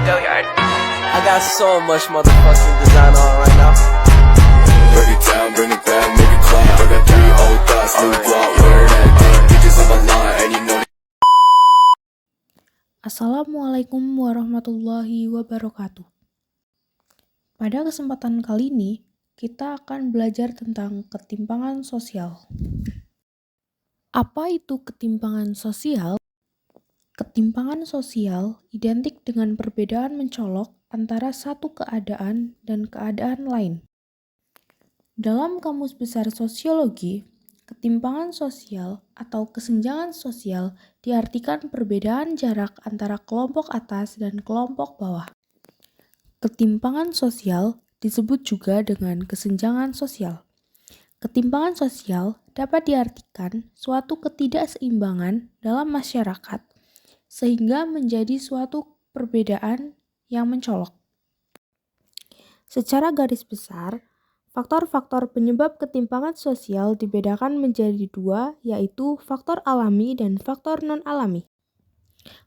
I got so much motherfucking design on right now. Break it down, bring it back, make it clap. I got 3 old thoughts, new block, where that dick, bitches on my line, and you know. Assalamualaikum warahmatullahi wabarakatuh. Pada kesempatan kali ini, kita akan belajar tentang ketimpangan sosial. Apa itu ketimpangan sosial? Ketimpangan sosial identik dengan perbedaan mencolok antara satu keadaan dan keadaan lain. Dalam Kamus Besar Sosiologi, ketimpangan sosial atau kesenjangan sosial diartikan perbedaan jarak antara kelompok atas dan kelompok bawah. Ketimpangan sosial disebut juga dengan kesenjangan sosial. Ketimpangan sosial dapat diartikan suatu ketidakseimbangan dalam masyarakat sehingga menjadi suatu perbedaan yang mencolok. Secara garis besar, faktor-faktor penyebab ketimpangan sosial dibedakan menjadi 2, yaitu faktor alami dan faktor non-alami.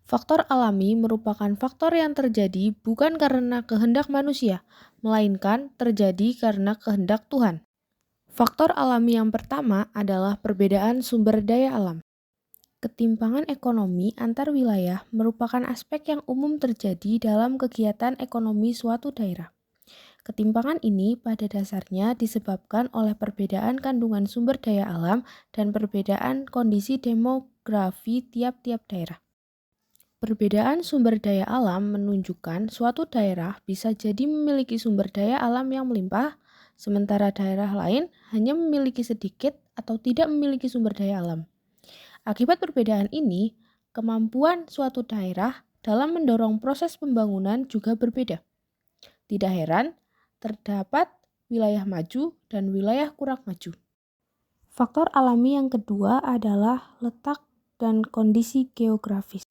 Faktor alami merupakan faktor yang terjadi bukan karena kehendak manusia, melainkan terjadi karena kehendak Tuhan. Faktor alami yang pertama adalah perbedaan sumber daya alam. Ketimpangan ekonomi antar wilayah merupakan aspek yang umum terjadi dalam kegiatan ekonomi suatu daerah. Ketimpangan ini pada dasarnya disebabkan oleh perbedaan kandungan sumber daya alam dan perbedaan kondisi demografi tiap-tiap daerah. Perbedaan sumber daya alam menunjukkan suatu daerah bisa jadi memiliki sumber daya alam yang melimpah, sementara daerah lain hanya memiliki sedikit atau tidak memiliki sumber daya alam. Akibat perbedaan ini, kemampuan suatu daerah dalam mendorong proses pembangunan juga berbeda. Tidak heran, terdapat wilayah maju dan wilayah kurang maju. Faktor alami yang kedua adalah letak dan kondisi geografis.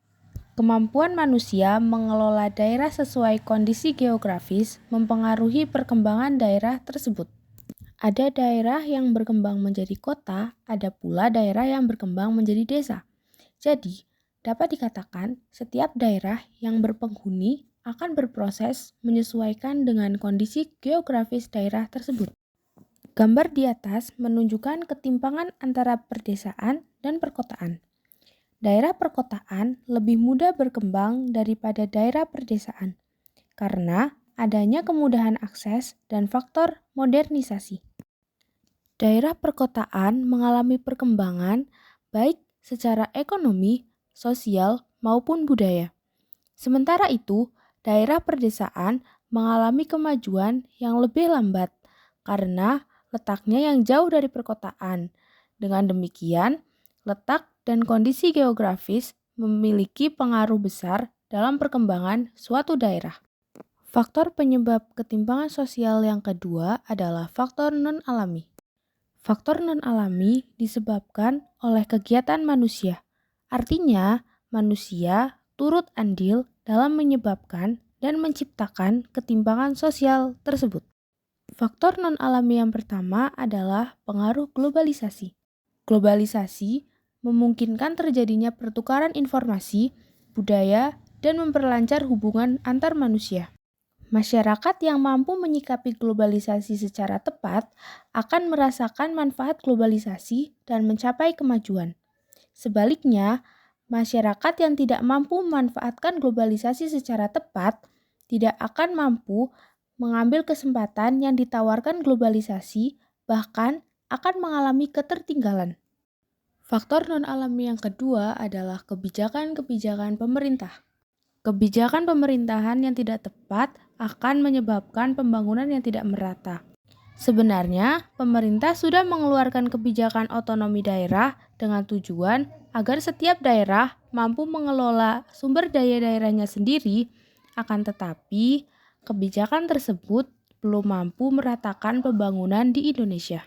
Kemampuan manusia mengelola daerah sesuai kondisi geografis mempengaruhi perkembangan daerah tersebut. Ada daerah yang berkembang menjadi kota, ada pula daerah yang berkembang menjadi desa. Jadi, dapat dikatakan setiap daerah yang berpenghuni akan berproses menyesuaikan dengan kondisi geografis daerah tersebut. Gambar di atas menunjukkan ketimpangan antara perdesaan dan perkotaan. Daerah perkotaan lebih mudah berkembang daripada daerah perdesaan karena adanya kemudahan akses dan faktor modernisasi. Daerah perkotaan mengalami perkembangan baik secara ekonomi, sosial, maupun budaya. Sementara itu, daerah perdesaan mengalami kemajuan yang lebih lambat karena letaknya yang jauh dari perkotaan. Dengan demikian, letak dan kondisi geografis memiliki pengaruh besar dalam perkembangan suatu daerah. Faktor penyebab ketimpangan sosial yang kedua adalah faktor non-alami. Faktor non-alami disebabkan oleh kegiatan manusia. Artinya, manusia turut andil dalam menyebabkan dan menciptakan ketimpangan sosial tersebut. Faktor non-alami yang pertama adalah pengaruh globalisasi. Globalisasi memungkinkan terjadinya pertukaran informasi, budaya, dan memperlancar hubungan antar manusia. Masyarakat yang mampu menyikapi globalisasi secara tepat akan merasakan manfaat globalisasi dan mencapai kemajuan. Sebaliknya, masyarakat yang tidak mampu memanfaatkan globalisasi secara tepat tidak akan mampu mengambil kesempatan yang ditawarkan globalisasi, bahkan akan mengalami ketertinggalan. Faktor non-alami yang kedua adalah kebijakan-kebijakan pemerintah. Kebijakan pemerintahan yang tidak tepat akan menyebabkan pembangunan yang tidak merata. Sebenarnya, pemerintah sudah mengeluarkan kebijakan otonomi daerah dengan tujuan agar setiap daerah mampu mengelola sumber daya daerahnya sendiri, akan tetapi kebijakan tersebut belum mampu meratakan pembangunan di Indonesia.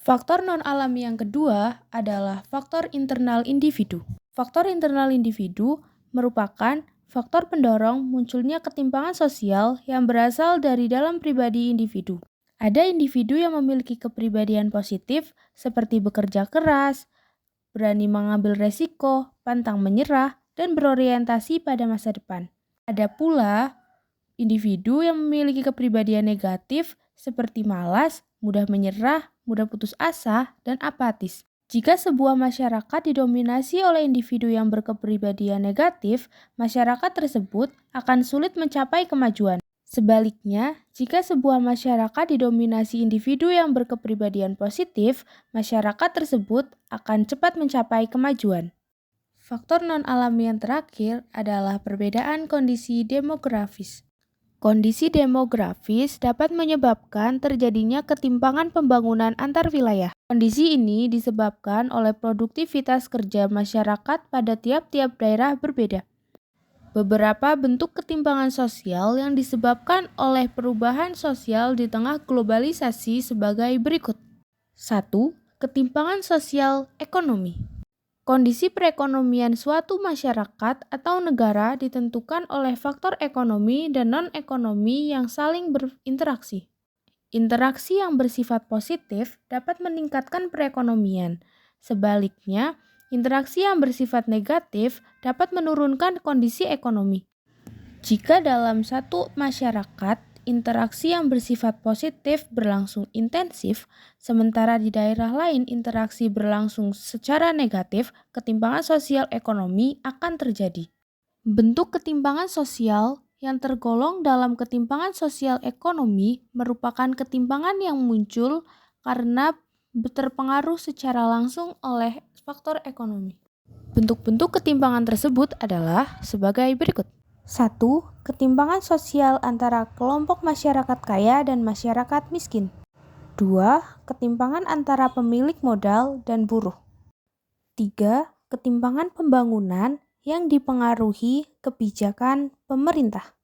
Faktor non-alami yang kedua adalah faktor internal individu. Faktor internal individu merupakan faktor pendorong munculnya ketimpangan sosial yang berasal dari dalam pribadi individu. Ada individu yang memiliki kepribadian positif seperti bekerja keras, berani mengambil resiko, pantang menyerah, dan berorientasi pada masa depan. Ada pula individu yang memiliki kepribadian negatif seperti malas, mudah menyerah, mudah putus asa, dan apatis. Jika sebuah masyarakat didominasi oleh individu yang berkepribadian negatif, masyarakat tersebut akan sulit mencapai kemajuan. Sebaliknya, jika sebuah masyarakat didominasi individu yang berkepribadian positif, masyarakat tersebut akan cepat mencapai kemajuan. Faktor non-alami yang terakhir adalah perbedaan kondisi demografis. Kondisi demografis dapat menyebabkan terjadinya ketimpangan pembangunan antar wilayah. Kondisi ini disebabkan oleh produktivitas kerja masyarakat pada tiap-tiap daerah berbeda. Beberapa bentuk ketimpangan sosial yang disebabkan oleh perubahan sosial di tengah globalisasi sebagai berikut. 1. Ketimpangan sosial ekonomi. Kondisi perekonomian suatu masyarakat atau negara ditentukan oleh faktor ekonomi dan non-ekonomi yang saling berinteraksi. Interaksi yang bersifat positif dapat meningkatkan perekonomian. Sebaliknya, interaksi yang bersifat negatif dapat menurunkan kondisi ekonomi. Jika dalam satu masyarakat, interaksi yang bersifat positif berlangsung intensif, sementara di daerah lain interaksi berlangsung secara negatif, ketimpangan sosial ekonomi akan terjadi. Bentuk ketimpangan sosial yang tergolong dalam ketimpangan sosial ekonomi merupakan ketimpangan yang muncul karena terpengaruh secara langsung oleh faktor ekonomi. Bentuk-bentuk ketimpangan tersebut adalah sebagai berikut. 1. Ketimpangan sosial antara kelompok masyarakat kaya dan masyarakat miskin. 2. Ketimpangan antara pemilik modal dan buruh. 3. Ketimpangan pembangunan yang dipengaruhi kebijakan pemerintah.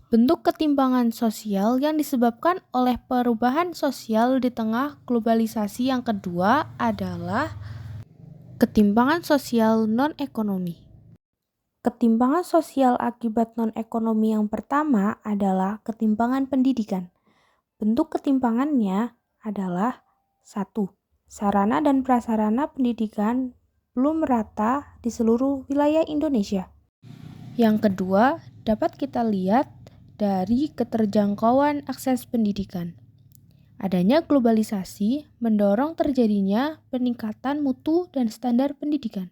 Bentuk ketimpangan sosial yang disebabkan oleh perubahan sosial di tengah globalisasi yang kedua adalah ketimpangan sosial non-ekonomi. Ketimpangan sosial akibat non-ekonomi yang pertama adalah ketimpangan pendidikan. Bentuk ketimpangannya adalah 1. Sarana dan prasarana pendidikan belum merata di seluruh wilayah Indonesia. Yang kedua, dapat kita lihat dari keterjangkauan akses pendidikan. Adanya globalisasi mendorong terjadinya peningkatan mutu dan standar pendidikan.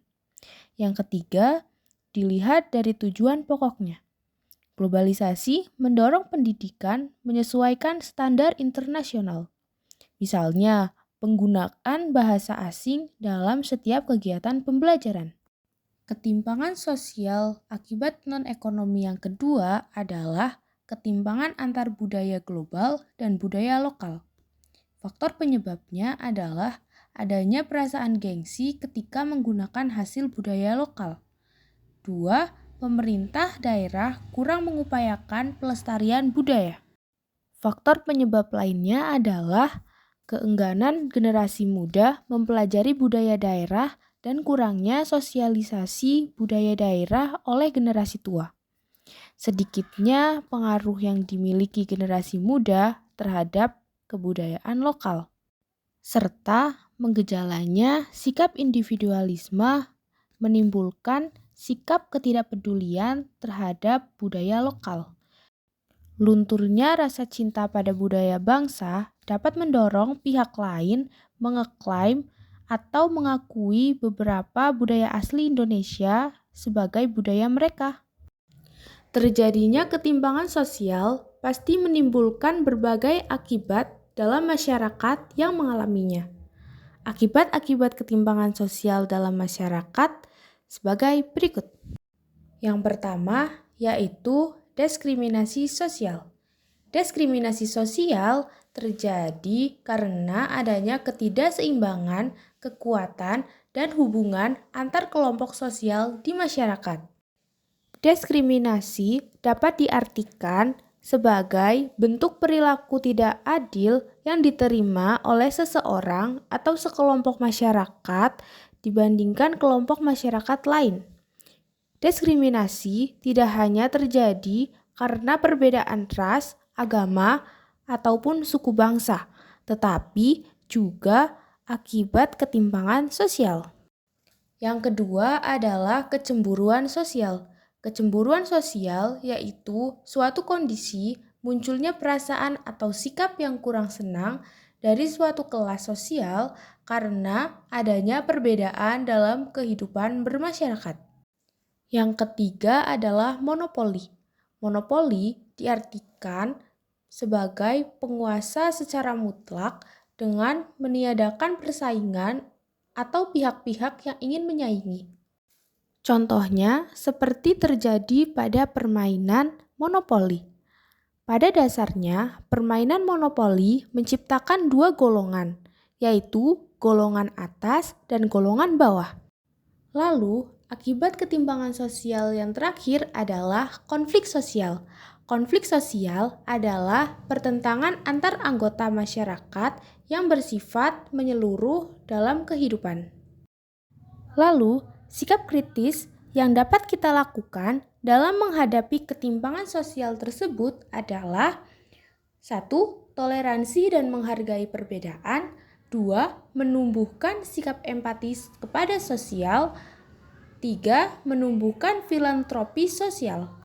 Yang ketiga, dilihat dari tujuan pokoknya. Globalisasi mendorong pendidikan menyesuaikan standar internasional. Misalnya, penggunaan bahasa asing dalam setiap kegiatan pembelajaran. Ketimpangan sosial akibat non-ekonomi yang kedua adalah ketimpangan antar budaya global dan budaya lokal. Faktor penyebabnya adalah adanya perasaan gengsi ketika menggunakan hasil budaya lokal. 2. Pemerintah daerah kurang mengupayakan pelestarian budaya. Faktor penyebab lainnya adalah keengganan generasi muda mempelajari budaya daerah dan kurangnya sosialisasi budaya daerah oleh generasi tua. Sedikitnya pengaruh yang dimiliki generasi muda terhadap kebudayaan lokal, serta menggejalanya sikap individualisme menimbulkan sikap ketidakpedulian terhadap budaya lokal. Lunturnya rasa cinta pada budaya bangsa dapat mendorong pihak lain mengeklaim atau mengakui beberapa budaya asli Indonesia sebagai budaya mereka. Terjadinya ketimpangan sosial pasti menimbulkan berbagai akibat dalam masyarakat yang mengalaminya. Akibat-akibat ketimpangan sosial dalam masyarakat sebagai berikut. Yang pertama yaitu diskriminasi sosial. Diskriminasi sosial terjadi karena adanya ketidakseimbangan, kekuatan, dan hubungan antar kelompok sosial di masyarakat. Diskriminasi dapat diartikan sebagai bentuk perilaku tidak adil yang diterima oleh seseorang atau sekelompok masyarakat dibandingkan kelompok masyarakat lain. Diskriminasi tidak hanya terjadi karena perbedaan ras, agama, ataupun suku bangsa, tetapi juga akibat ketimpangan sosial. Yang kedua adalah kecemburuan sosial. Kecemburuan sosial yaitu suatu kondisi munculnya perasaan atau sikap yang kurang senang dari suatu kelas sosial karena adanya perbedaan dalam kehidupan bermasyarakat. Yang ketiga adalah monopoli. Monopoli diartikan sebagai penguasa secara mutlak dengan meniadakan persaingan atau pihak-pihak yang ingin menyaingi. Contohnya seperti terjadi pada permainan monopoli. Pada dasarnya, permainan monopoli menciptakan dua golongan, yaitu golongan atas dan golongan bawah. Lalu, akibat ketimpangan sosial yang terakhir adalah konflik sosial. Konflik sosial adalah pertentangan antar anggota masyarakat yang bersifat menyeluruh dalam kehidupan. Lalu, sikap kritis yang dapat kita lakukan dalam menghadapi ketimpangan sosial tersebut adalah 1. Toleransi dan menghargai perbedaan. 2. Menumbuhkan sikap empatis kepada sosial. 3. Menumbuhkan filantropi sosial.